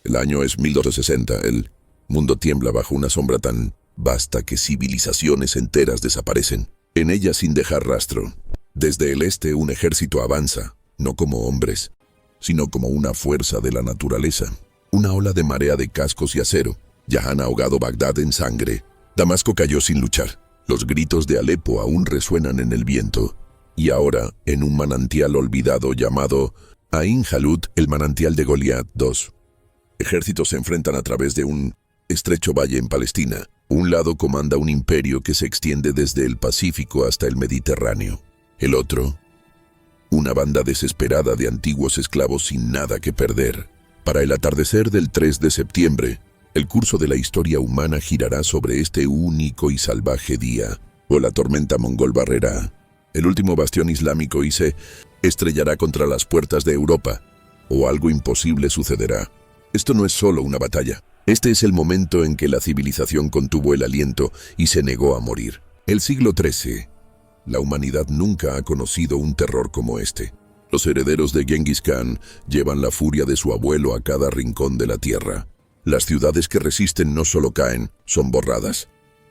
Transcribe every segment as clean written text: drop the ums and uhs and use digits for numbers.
El año es 1260. El mundo tiembla bajo una sombra tan vasta que civilizaciones enteras desaparecen, en ella sin dejar rastro. Desde el este un ejército avanza, no como hombres, sino como una fuerza de la naturaleza. Una ola de marea de cascos y acero ya han ahogado Bagdad en sangre. Damasco cayó sin luchar. Los gritos de Alepo aún resuenan en el viento. Y ahora, en un manantial olvidado llamado Ain Jalut, el manantial de Goliat, dos ejércitos se enfrentan a través de un estrecho valle en Palestina. Un lado comanda un imperio que se extiende desde el Pacífico hasta el Mediterráneo. El otro, una banda desesperada de antiguos esclavos sin nada que perder. Para el atardecer del 3 de septiembre, el curso de la historia humana girará sobre este único y salvaje día, o la tormenta mongol barrerá el último bastión islámico y se estrellará contra las puertas de Europa, o algo imposible sucederá. Esto no es solo una batalla. Este es el momento en que la civilización contuvo el aliento y se negó a morir. El siglo XIII. La humanidad nunca ha conocido un terror como este. Los herederos de Genghis Khan llevan la furia de su abuelo a cada rincón de la tierra. Las ciudades que resisten no solo caen, son borradas.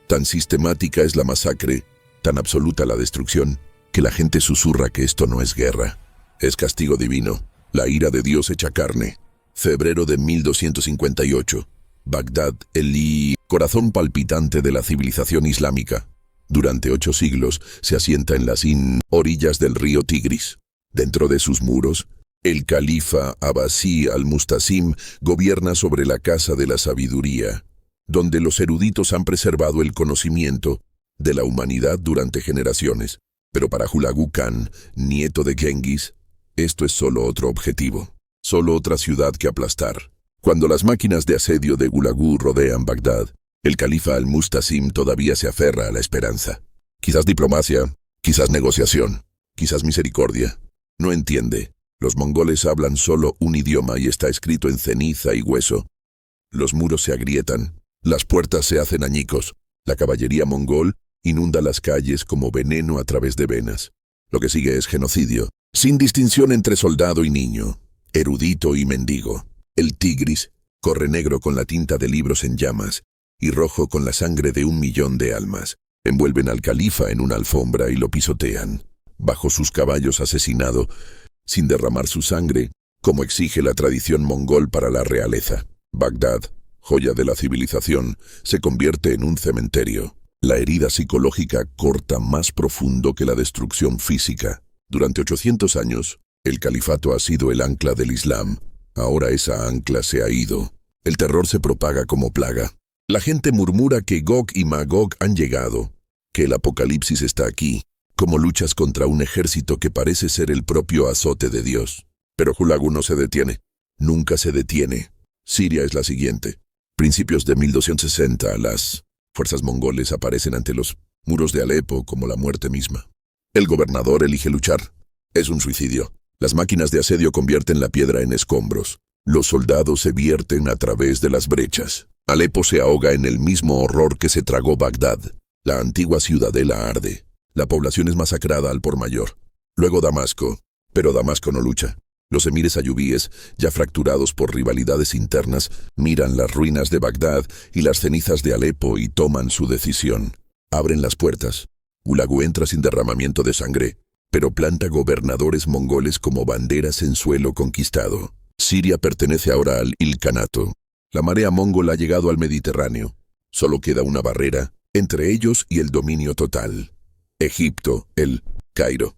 Tan sistemática es la masacre, tan absoluta la destrucción, que la gente susurra que esto no es guerra. Es castigo divino, la ira de Dios hecha carne. Febrero de 1258. Bagdad, el corazón palpitante de la civilización islámica. Durante 8 siglos se asienta en las orillas del río Tigris. Dentro de sus muros, el califa Abbasí al-Mustasim gobierna sobre la casa de la sabiduría, donde los eruditos han preservado el conocimiento de la humanidad durante generaciones. Pero para Hulagu Khan, nieto de Genghis, esto es solo otro objetivo, solo otra ciudad que aplastar. Cuando las máquinas de asedio de Hulagu rodean Bagdad, el califa al-Mustasim todavía se aferra a la esperanza. Quizás diplomacia, quizás negociación, quizás misericordia. No entiende. Los mongoles hablan solo un idioma y está escrito en ceniza y hueso. Los muros se agrietan, las puertas se hacen añicos. La caballería mongol inunda las calles como veneno a través de venas. Lo que sigue es genocidio, sin distinción entre soldado y niño, erudito y mendigo. El Tigris corre negro con la tinta de libros en llamas y rojo con la sangre de 1 millón de almas. Envuelven al califa en una alfombra y lo pisotean. Bajo sus caballos asesinado, sin derramar su sangre, como exige la tradición mongol para la realeza. Bagdad, joya de la civilización, se convierte en un cementerio. La herida psicológica corta más profundo que la destrucción física. Durante 800 años, el califato ha sido el ancla del Islam. Ahora esa ancla se ha ido. El terror se propaga como plaga. La gente murmura que Gog y Magog han llegado, que el apocalipsis está aquí, como luchas contra un ejército que parece ser el propio azote de Dios. Pero Hulagu no se detiene. Nunca se detiene. Siria es la siguiente. Principios de 1260, las fuerzas mongoles aparecen ante los muros de Alepo como la muerte misma. El gobernador elige luchar. Es un suicidio. Las máquinas de asedio convierten la piedra en escombros. Los soldados se vierten a través de las brechas. Alepo se ahoga en el mismo horror que se tragó Bagdad. La antigua ciudadela arde. La población es masacrada al por mayor. Luego Damasco, pero Damasco no lucha. Los emires ayubíes, ya fracturados por rivalidades internas, miran las ruinas de Bagdad y las cenizas de Alepo y toman su decisión. Abren las puertas. Hulagu entra sin derramamiento de sangre, pero planta gobernadores mongoles como banderas en suelo conquistado. Siria pertenece ahora al Ilkhanato. La marea mongol ha llegado al Mediterráneo. Solo queda una barrera entre ellos y el dominio total. Egipto, el Cairo.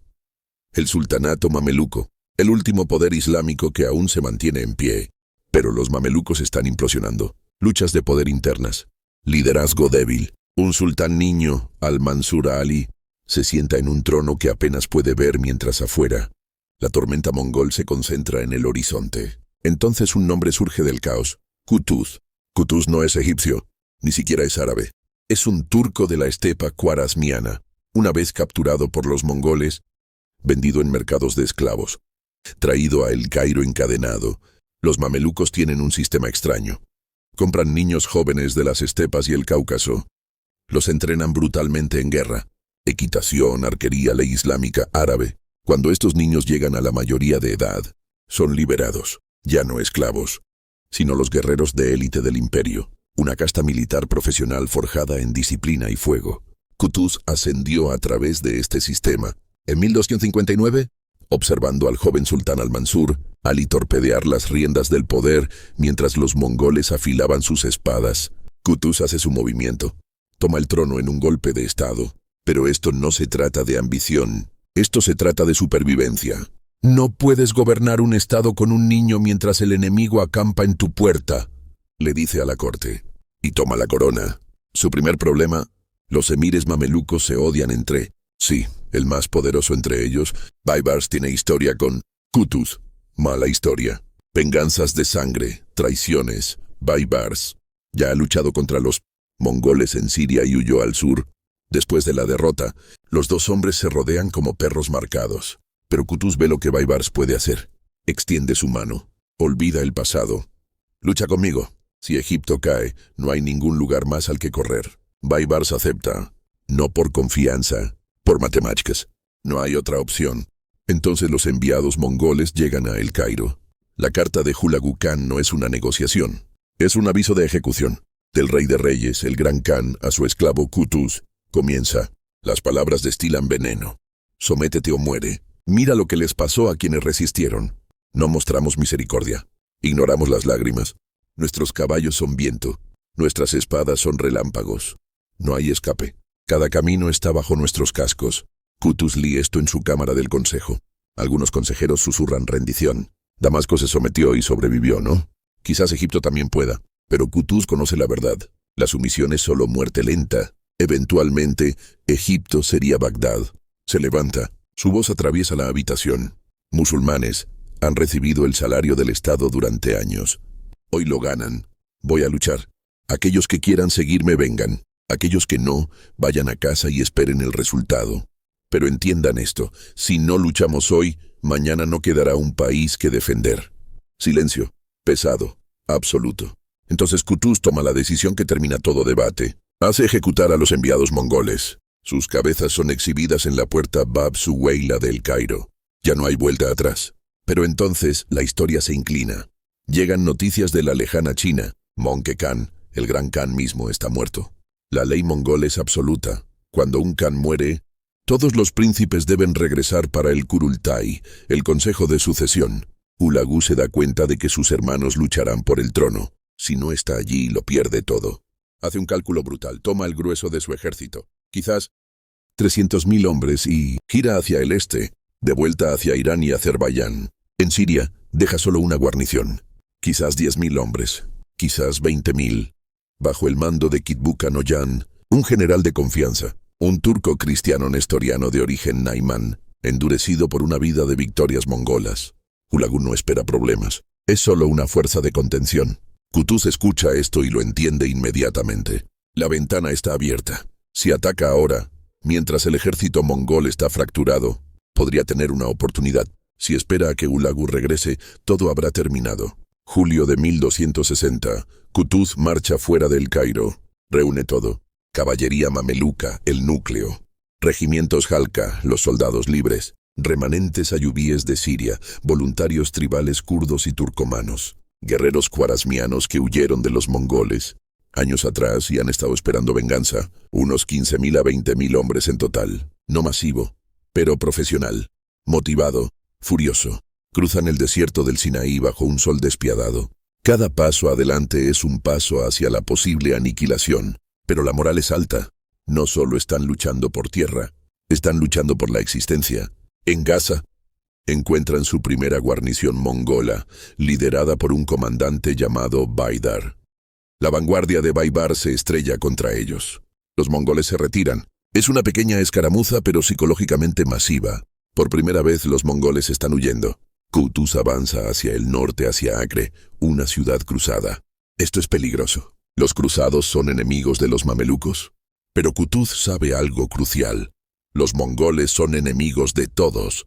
El sultanato mameluco, el último poder islámico que aún se mantiene en pie. Pero los mamelucos están implosionando. Luchas de poder internas. Liderazgo débil. Un sultán niño, Al-Mansur Ali, se sienta en un trono que apenas puede ver mientras afuera la tormenta mongol se concentra en el horizonte. Entonces un nombre surge del caos. Qutuz. Qutuz no es egipcio, ni siquiera es árabe. Es un turco de la estepa khwarasmiana. Una vez capturado por los mongoles, vendido en mercados de esclavos, traído a El Cairo encadenado. Los mamelucos tienen un sistema extraño. Compran niños jóvenes de las estepas y el Cáucaso. Los entrenan brutalmente en guerra. Equitación, arquería, ley islámica, árabe. Cuando estos niños llegan a la mayoría de edad, son liberados, ya no esclavos. sino los guerreros de élite del imperio, una casta militar profesional forjada en disciplina y fuego. Qutuz ascendió a través de este sistema. En 1259, observando al joven sultán al-Mansur, Ali torpedear las riendas del poder mientras los mongoles afilaban sus espadas. Qutuz hace su movimiento. Toma el trono en un golpe de estado. Pero esto no se trata de ambición. Esto se trata de supervivencia. No puedes gobernar un estado con un niño mientras el enemigo acampa en tu puerta, le dice a la corte. Y toma la corona. Su primer problema: los emires mamelucos se odian entre sí. El más poderoso entre ellos, Baibars, tiene historia con Qutuz. Mala historia. Venganzas de sangre, traiciones. Baibars ya ha luchado contra los mongoles en Siria y huyó al sur. Después de la derrota, los dos hombres se rodean como perros marcados. Pero Qutuz ve lo que Baibars puede hacer. Extiende su mano. Olvida el pasado. Lucha conmigo. Si Egipto cae, no hay ningún lugar más al que correr. Baibars acepta. No por confianza, por matemáticas. No hay otra opción. Entonces los enviados mongoles llegan a El Cairo. La carta de Hulagu Khan no es una negociación. Es un aviso de ejecución. Del rey de reyes, el gran Khan, a su esclavo Qutuz. Comienza. Las palabras destilan veneno. Sométete o muere. Mira lo que les pasó a quienes resistieron. No mostramos misericordia. Ignoramos las lágrimas. Nuestros caballos son viento. Nuestras espadas son relámpagos. No hay escape. Cada camino está bajo nuestros cascos. Qutuz lee esto en su cámara del consejo. Algunos consejeros susurran rendición. Damasco se sometió y sobrevivió, ¿no? Quizás Egipto también pueda. Pero Qutuz conoce la verdad. La sumisión es solo muerte lenta. Eventualmente, Egipto sería Bagdad. Se levanta. Su voz atraviesa la habitación. Musulmanes han recibido el salario del Estado durante años. Hoy lo ganan. Voy a luchar. Aquellos que quieran seguirme vengan. Aquellos que no, vayan a casa y esperen el resultado. Pero entiendan esto. Si no luchamos hoy, mañana no quedará un país que defender. Silencio. Pesado. Absoluto. Entonces Qutuz toma la decisión que termina todo debate. Hace ejecutar a los enviados mongoles. Sus cabezas son exhibidas en la puerta Bab Suweila del Cairo. Ya no hay vuelta atrás. Pero entonces la historia se inclina. Llegan noticias de la lejana China. Möngke Khan, el gran Khan mismo, está muerto. La ley mongol es absoluta. Cuando un Khan muere, todos los príncipes deben regresar para el Kurultai, el consejo de sucesión. Hulagu se da cuenta de que sus hermanos lucharán por el trono. Si no está allí, lo pierde todo. Hace un cálculo brutal, toma el grueso de su ejército, quizás 300.000 hombres, y gira hacia el este, de vuelta hacia Irán y Azerbaiyán. En Siria, deja solo una guarnición, quizás 10.000 hombres, quizás 20.000. Bajo el mando de Kitbukan Oyan, un general de confianza, un turco cristiano nestoriano de origen Naiman, endurecido por una vida de victorias mongolas. Hulagu no espera problemas, es solo una fuerza de contención. Qutuz escucha esto y lo entiende inmediatamente. La ventana está abierta. Si ataca ahora, mientras el ejército mongol está fracturado, podría tener una oportunidad. Si espera a que Hulagu regrese, todo habrá terminado. Julio de 1260, Qutuz marcha fuera del Cairo. Reúne todo. Caballería mameluca, el núcleo. Regimientos Halka, los soldados libres. Remanentes ayubíes de Siria, voluntarios tribales kurdos y turcomanos. Guerreros cuarasmianos que huyeron de los mongoles años atrás y han estado esperando venganza. Unos 15.000 a 20.000 hombres en total. No masivo, pero profesional. Motivado, furioso. Cruzan el desierto del Sinaí bajo un sol despiadado. Cada paso adelante es un paso hacia la posible aniquilación. Pero la moral es alta. No solo están luchando por tierra, están luchando por la existencia. En Gaza, encuentran su primera guarnición mongola, liderada por un comandante llamado Baidar. La vanguardia de Baibars se estrella contra ellos. Los mongoles se retiran. Es una pequeña escaramuza, pero psicológicamente masiva. Por primera vez los mongoles están huyendo. Qutuz avanza hacia el norte, hacia Acre, una ciudad cruzada. Esto es peligroso. Los cruzados son enemigos de los mamelucos. Pero Qutuz sabe algo crucial. Los mongoles son enemigos de todos.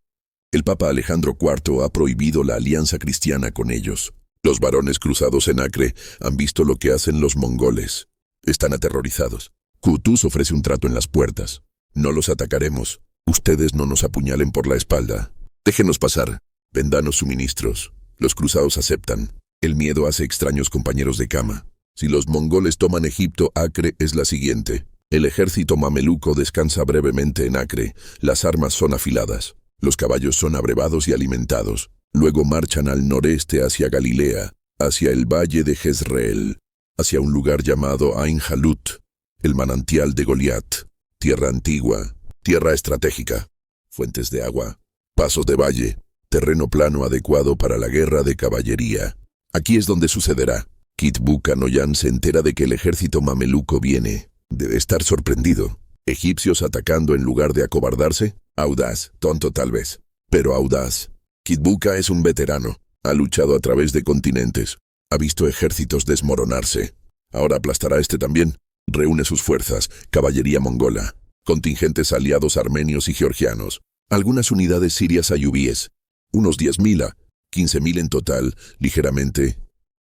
El Papa Alejandro IV ha prohibido la alianza cristiana con ellos. Los varones cruzados en Acre han visto lo que hacen los mongoles. Están aterrorizados. Qutuz ofrece un trato en las puertas. No los atacaremos. Ustedes no nos apuñalen por la espalda. Déjenos pasar. Vendanos suministros. Los cruzados aceptan. El miedo hace extraños compañeros de cama. Si los mongoles toman Egipto, Acre es la siguiente. El ejército mameluco descansa brevemente en Acre. Las armas son afiladas. Los caballos son abrevados y alimentados. Luego marchan al noreste hacia Galilea, hacia el valle de Jezreel, hacia un lugar llamado Ain Jalut, el manantial de Goliat, tierra antigua, tierra estratégica, fuentes de agua, pasos de valle, terreno plano adecuado para la guerra de caballería. Aquí es donde sucederá. Kitbuka Noyan se entera de que el ejército mameluco viene. Debe estar sorprendido. Egipcios atacando en lugar de acobardarse. Audaz, tonto tal vez, pero audaz. Kitbuka es un veterano. Ha luchado a través de continentes. Ha visto ejércitos desmoronarse. Ahora aplastará este también. Reúne sus fuerzas, caballería mongola, contingentes aliados armenios y georgianos, algunas unidades sirias ayubíes, unos 10.000 a 15.000 en total, ligeramente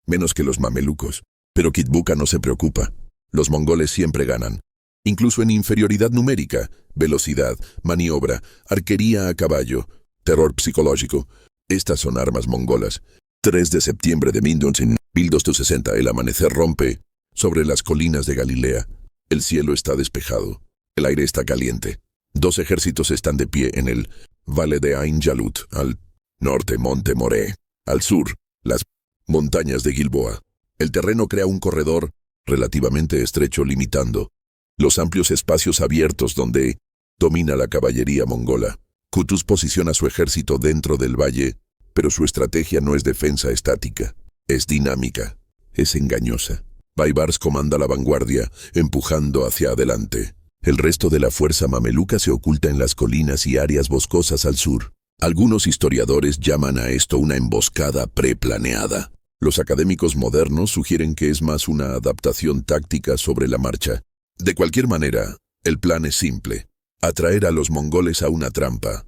menos que los mamelucos. Pero Kitbuka no se preocupa. Los mongoles siempre ganan, incluso en inferioridad numérica, velocidad, maniobra, arquería a caballo, terror psicológico. Estas son armas mongolas. 3 de septiembre de 1260, el amanecer rompe sobre las colinas de Galilea. El cielo está despejado. El aire está caliente. 2 ejércitos están de pie en el valle de Ain Jalut, al norte Monte Moré, al sur las montañas de Gilboa. El terreno crea un corredor relativamente estrecho limitando los amplios espacios abiertos donde domina la caballería mongola. Qutuz posiciona su ejército dentro del valle, pero su estrategia no es defensa estática, es dinámica, es engañosa. Baibars comanda la vanguardia, empujando hacia adelante. El resto de la fuerza mameluca se oculta en las colinas y áreas boscosas al sur. Algunos historiadores llaman a esto una emboscada preplaneada. Los académicos modernos sugieren que es más una adaptación táctica sobre la marcha. De cualquier manera, el plan es simple: atraer a los mongoles a una trampa.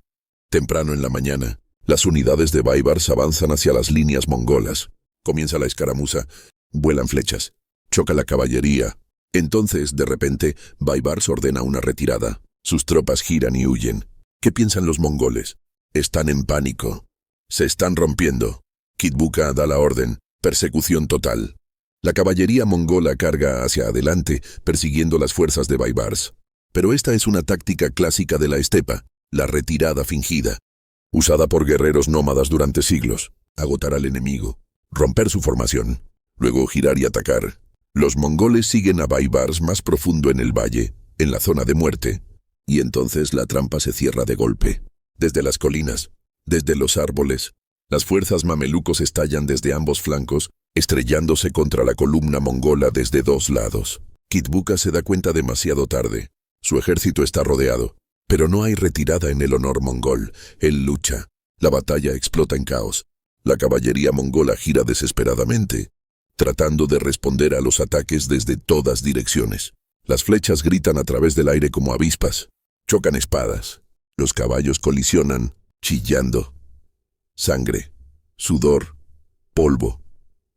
Temprano en la mañana, las unidades de Baibars avanzan hacia las líneas mongolas. Comienza la escaramuza, vuelan flechas, choca la caballería. Entonces, de repente, Baibars ordena una retirada. Sus tropas giran y huyen. ¿Qué piensan los mongoles? Están en pánico. Se están rompiendo. Kitbuka da la orden: persecución total. La caballería mongola carga hacia adelante, persiguiendo las fuerzas de Baibars. Pero esta es una táctica clásica de la estepa, la retirada fingida, usada por guerreros nómadas durante siglos. Agotar al enemigo, romper su formación, luego girar y atacar. Los mongoles siguen a Baibars más profundo en el valle, en la zona de muerte, y entonces la trampa se cierra de golpe. Desde las colinas, desde los árboles, las fuerzas mamelucos estallan desde ambos flancos, estrellándose contra la columna mongola desde 2 lados. Kitbuka se da cuenta demasiado tarde. Su ejército está rodeado, pero no hay retirada en el honor mongol. Él lucha. La batalla explota en caos. La caballería mongola gira desesperadamente, tratando de responder a los ataques desde todas direcciones. Las flechas gritan a través del aire como avispas. Chocan espadas. Los caballos colisionan, chillando. Sangre, sudor, polvo.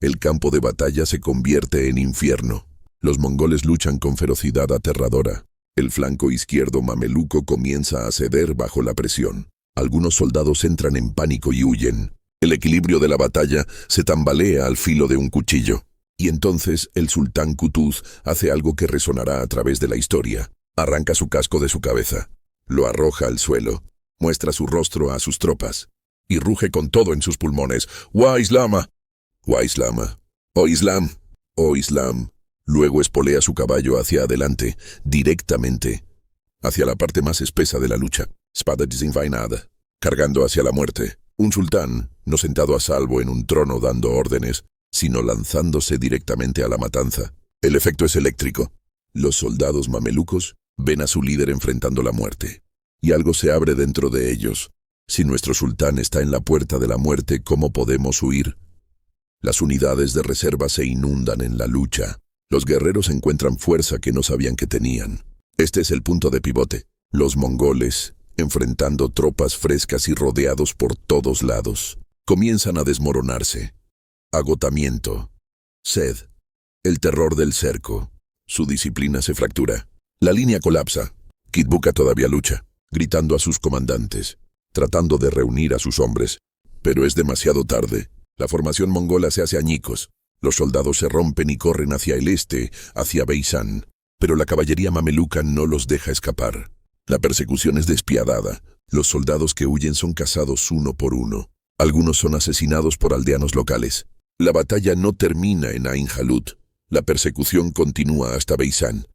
El campo de batalla se convierte en infierno. Los mongoles luchan con ferocidad aterradora. El flanco izquierdo mameluco comienza a ceder bajo la presión. Algunos soldados entran en pánico y huyen. El equilibrio de la batalla se tambalea al filo de un cuchillo. Y entonces el sultán Qutuz hace algo que resonará a través de la historia. Arranca su casco de su cabeza, lo arroja al suelo, muestra su rostro a sus tropas, y ruge con todo en sus pulmones: ¡Wa Islama! ¡Wa Islama! ¡Oh Islam! ¡Oh Islam! Luego espolea su caballo hacia adelante, directamente, hacia la parte más espesa de la lucha, espada desenvainada, cargando hacia la muerte. Un sultán, no sentado a salvo en un trono dando órdenes, sino lanzándose directamente a la matanza. El efecto es eléctrico. Los soldados mamelucos ven a su líder enfrentando la muerte, y algo se abre dentro de ellos. Si nuestro sultán está en la puerta de la muerte, ¿cómo podemos huir? Las unidades de reserva se inundan en la lucha. Los guerreros encuentran fuerza que no sabían que tenían. Este es el punto de pivote. Los mongoles, enfrentando tropas frescas y rodeados por todos lados, comienzan a desmoronarse. Agotamiento, sed, el terror del cerco. Su disciplina se fractura. La línea colapsa. Kitbuka todavía lucha, gritando a sus comandantes, tratando de reunir a sus hombres. Pero es demasiado tarde. La formación mongola se hace añicos. Los soldados se rompen y corren hacia el este, hacia Beisan. Pero la caballería mameluca no los deja escapar. La persecución es despiadada. Los soldados que huyen son cazados uno por uno. Algunos son asesinados por aldeanos locales. La batalla no termina en Ain Jalut. La persecución continúa hasta Beisan,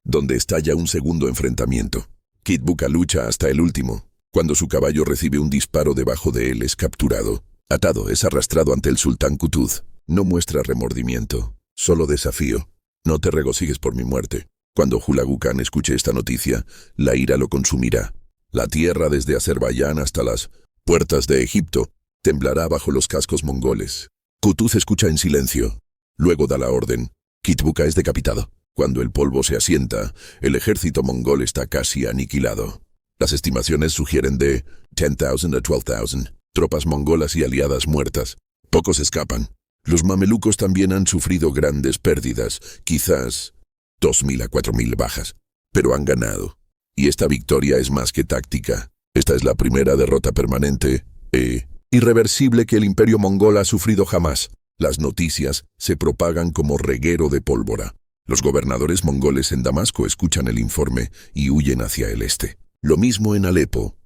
donde estalla un segundo enfrentamiento. Kitbuka lucha hasta el último. Cuando su caballo recibe un disparo debajo de él, es capturado. Atado, es arrastrado ante el sultán Kutuz. No muestra remordimiento, solo desafío. No te regocijes por mi muerte. Cuando Hulagu Khan escuche esta noticia, la ira lo consumirá. La tierra desde Azerbaiyán hasta las puertas de Egipto temblará bajo los cascos mongoles. Kutuz escucha en silencio. Luego da la orden. Kitbuka es decapitado. Cuando el polvo se asienta, el ejército mongol está casi aniquilado. Las estimaciones sugieren de 10,000 a 12,000 tropas mongolas y aliadas muertas. Pocos escapan. Los mamelucos también han sufrido grandes pérdidas, quizás 2,000 a 4,000 bajas, pero han ganado. Y esta victoria es más que táctica. Esta es la primera derrota permanente e irreversible que el imperio mongol ha sufrido jamás. Las noticias se propagan como reguero de pólvora. Los gobernadores mongoles en Damasco escuchan el informe y huyen hacia el este. Lo mismo en Alepo.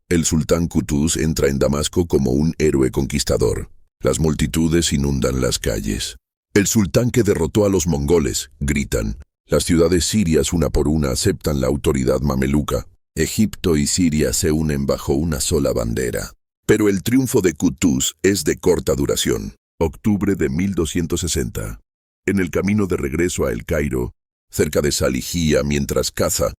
El sultán Kutuz entra en Damasco como un héroe conquistador. Las multitudes inundan las calles. El sultán que derrotó a los mongoles, gritan. Las ciudades sirias una por una aceptan la autoridad mameluca. Egipto y Siria se unen bajo una sola bandera. Pero el triunfo de Kutuz es de corta duración. Octubre de 1260. En el camino de regreso a El Cairo, cerca de Salihía, mientras caza,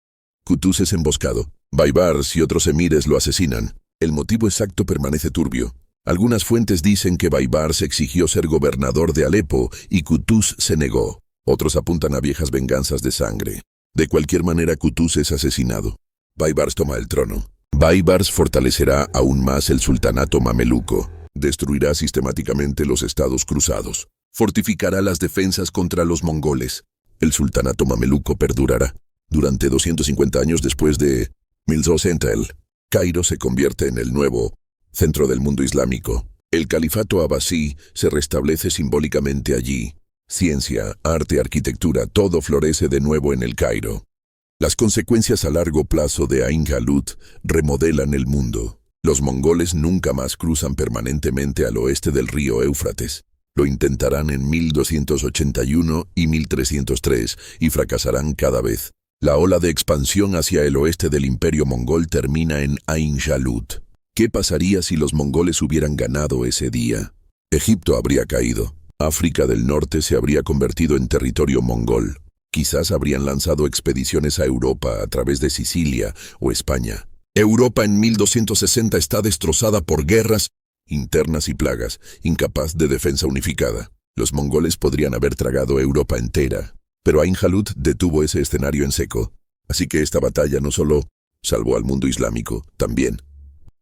Kutuz es emboscado. Baibars y otros emires lo asesinan. El motivo exacto permanece turbio. Algunas fuentes dicen que Baibars exigió ser gobernador de Alepo y Kutuz se negó. Otros apuntan a viejas venganzas de sangre. De cualquier manera, Kutuz es asesinado. Baibars toma el trono. Baibars fortalecerá aún más el sultanato mameluco. Destruirá sistemáticamente los estados cruzados. Fortificará las defensas contra los mongoles. El sultanato mameluco perdurará. Durante 250 años después de 1200, el Cairo se convierte en el nuevo centro del mundo islámico. El califato abasí se restablece simbólicamente allí. Ciencia, arte, arquitectura, todo florece de nuevo en el Cairo. Las consecuencias a largo plazo de Ain Jalut remodelan el mundo. Los mongoles nunca más cruzan permanentemente al oeste del río Éufrates. Lo intentarán en 1281 y 1303 y fracasarán cada vez. La ola de expansión hacia el oeste del imperio mongol termina en Ain Jalut. ¿Qué pasaría si los mongoles hubieran ganado ese día? Egipto habría caído. África del Norte se habría convertido en territorio mongol. Quizás habrían lanzado expediciones a Europa a través de Sicilia o España. Europa en 1260 está destrozada por guerras internas y plagas, incapaz de defensa unificada. Los mongoles podrían haber tragado Europa entera, pero Ain Jalut detuvo ese escenario en seco. Así que esta batalla no solo salvó al mundo islámico, también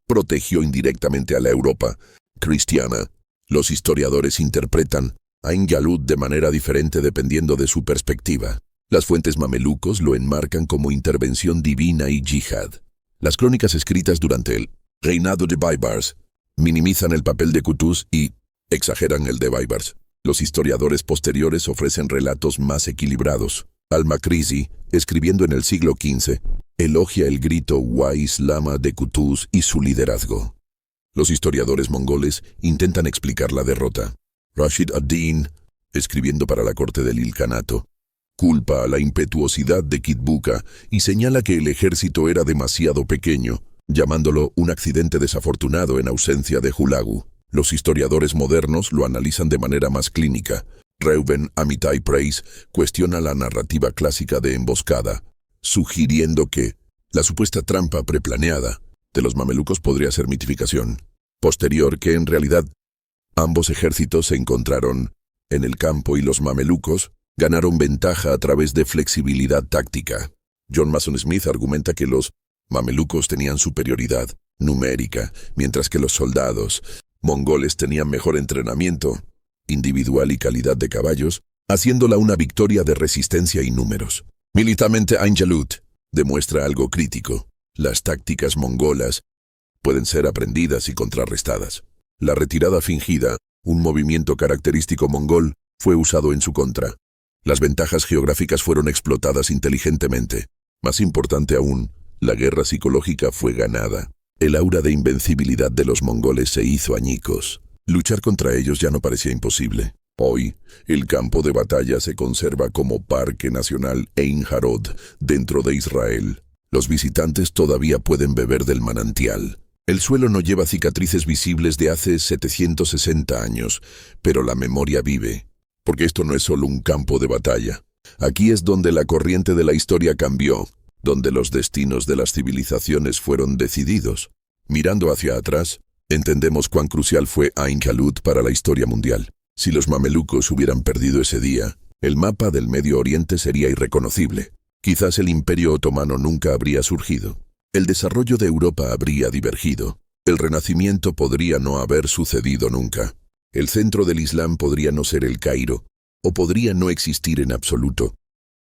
protegió indirectamente a la Europa cristiana. Los historiadores interpretan Ain Jalut de manera diferente dependiendo de su perspectiva. Las fuentes mamelucos lo enmarcan como intervención divina y yihad. Las crónicas escritas durante el reinado de Baibars minimizan el papel de Kutuz y exageran el de Baibars. Los historiadores posteriores ofrecen relatos más equilibrados. Al-Makrizi, escribiendo en el siglo XV, elogia el grito Wa Islama de Kutuz y su liderazgo. Los historiadores mongoles intentan explicar la derrota. Rashid ad-Din, escribiendo para la corte del Ilkhanato, culpa a la impetuosidad de Kitbuka y señala que el ejército era demasiado pequeño, llamándolo un accidente desafortunado en ausencia de Hulagu. Los historiadores modernos lo analizan de manera más clínica. Reuben Amitai Price cuestiona la narrativa clásica de emboscada, sugiriendo que la supuesta trampa preplaneada de los mamelucos podría ser mitificación posterior, que en realidad ambos ejércitos se encontraron en el campo y los mamelucos ganaron ventaja a través de flexibilidad táctica. John Mason Smith argumenta que los mamelucos tenían superioridad numérica, mientras que los soldados mongoles tenían mejor entrenamiento individual y calidad de caballos, haciéndola una victoria de resistencia y números. Militarmente, Ain Jalut demuestra algo crítico. Las tácticas mongolas pueden ser aprendidas y contrarrestadas. La retirada fingida Un movimiento característico mongol fue usado en su contra. Las ventajas geográficas fueron explotadas inteligentemente. Más importante aún, la guerra psicológica fue ganada. El aura de invencibilidad de los mongoles se hizo añicos. Luchar contra ellos ya no parecía imposible. Hoy, el campo de batalla se conserva como Parque Nacional Ein Harod dentro de Israel. Los visitantes todavía pueden beber del manantial. El suelo no lleva cicatrices visibles de hace 760 años, pero la memoria vive. Porque esto no es solo un campo de batalla. Aquí es donde la corriente de la historia cambió, donde los destinos de las civilizaciones fueron decididos. Mirando hacia atrás, entendemos cuán crucial fue Ain Jalut para la historia mundial. Si los mamelucos hubieran perdido ese día, el mapa del Medio Oriente sería irreconocible. Quizás el Imperio Otomano nunca habría surgido. El desarrollo de Europa habría divergido. El Renacimiento podría no haber sucedido nunca. El centro del Islam podría no ser el Cairo, o podría no existir en absoluto.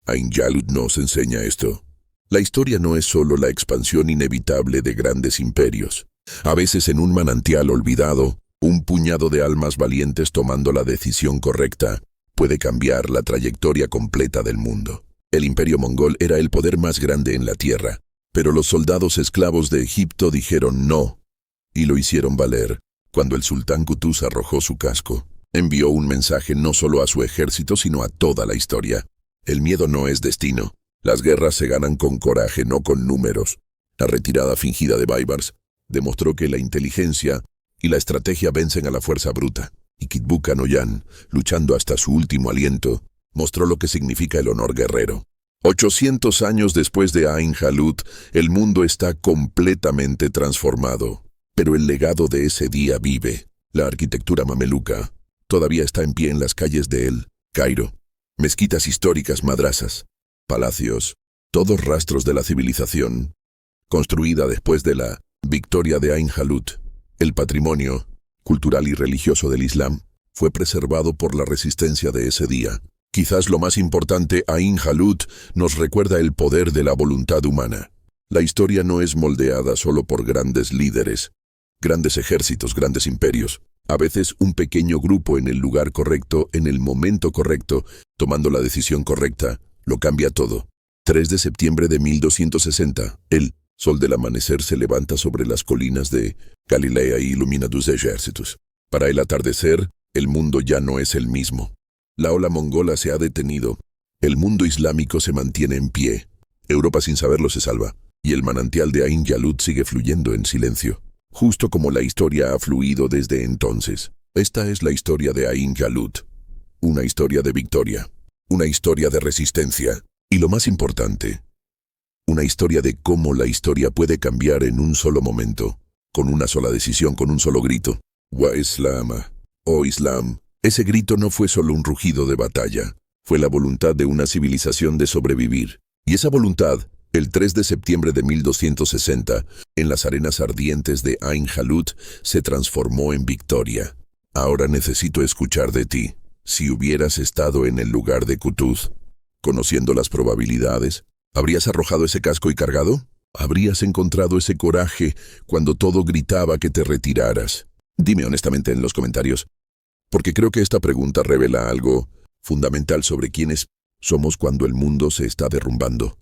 Ain Jalut nos enseña esto. La historia no es solo la expansión inevitable de grandes imperios. A veces en un manantial olvidado, un puñado de almas valientes tomando la decisión correcta puede cambiar la trayectoria completa del mundo. El imperio mongol era el poder más grande en la tierra, pero los soldados esclavos de Egipto dijeron no, y lo hicieron valer. Cuando el sultán Qutuz arrojó su casco, envió un mensaje no solo a su ejército, sino a toda la historia. El miedo no es destino. Las guerras se ganan con coraje, no con números. La retirada fingida de Baibars demostró que la inteligencia y la estrategia vencen a la fuerza bruta. Y Kitbukan Oyan, luchando hasta su último aliento, mostró lo que significa el honor guerrero. 800 años después de Ain Jalut, el mundo está completamente transformado. Pero el legado de ese día vive. La arquitectura mameluca todavía está en pie en las calles de El Cairo. Mezquitas históricas, madrasas, palacios, todos rastros de la civilización, construida después de la victoria de Ain Jalut. El patrimonio cultural y religioso del Islam fue preservado por la resistencia de ese día. Quizás lo más importante, Ain Jalut nos recuerda el poder de la voluntad humana. La historia no es moldeada solo por grandes líderes, grandes ejércitos, grandes imperios. A veces un pequeño grupo en el lugar correcto, en el momento correcto, tomando la decisión correcta, lo cambia todo. 3 de septiembre de 1260, el sol del amanecer se levanta sobre las colinas de Galilea y ilumina tus ejércitos. Para el atardecer, el mundo ya no es el mismo. La ola mongola se ha detenido. El mundo islámico se mantiene en pie. Europa sin saberlo se salva. Y el manantial de Ain Jalut sigue fluyendo en silencio. Justo como la historia ha fluido desde entonces. Esta es la historia de Ain Jalut. Una historia de victoria. Una historia de resistencia. Y lo más importante, una historia de cómo la historia puede cambiar en un solo momento, con una sola decisión, con un solo grito. Wa Islam, oh Islam. Ese grito no fue solo un rugido de batalla, fue la voluntad de una civilización de sobrevivir. Y esa voluntad, el 3 de septiembre de 1260, en las arenas ardientes de Ain Jalut, se transformó en victoria. Ahora necesito escuchar de ti. Si hubieras estado en el lugar de Qutuz, conociendo las probabilidades, ¿habrías arrojado ese casco y cargado? ¿Habrías encontrado ese coraje cuando todo gritaba que te retiraras? Dime honestamente en los comentarios, porque creo que esta pregunta revela algo fundamental sobre quiénes somos cuando el mundo se está derrumbando.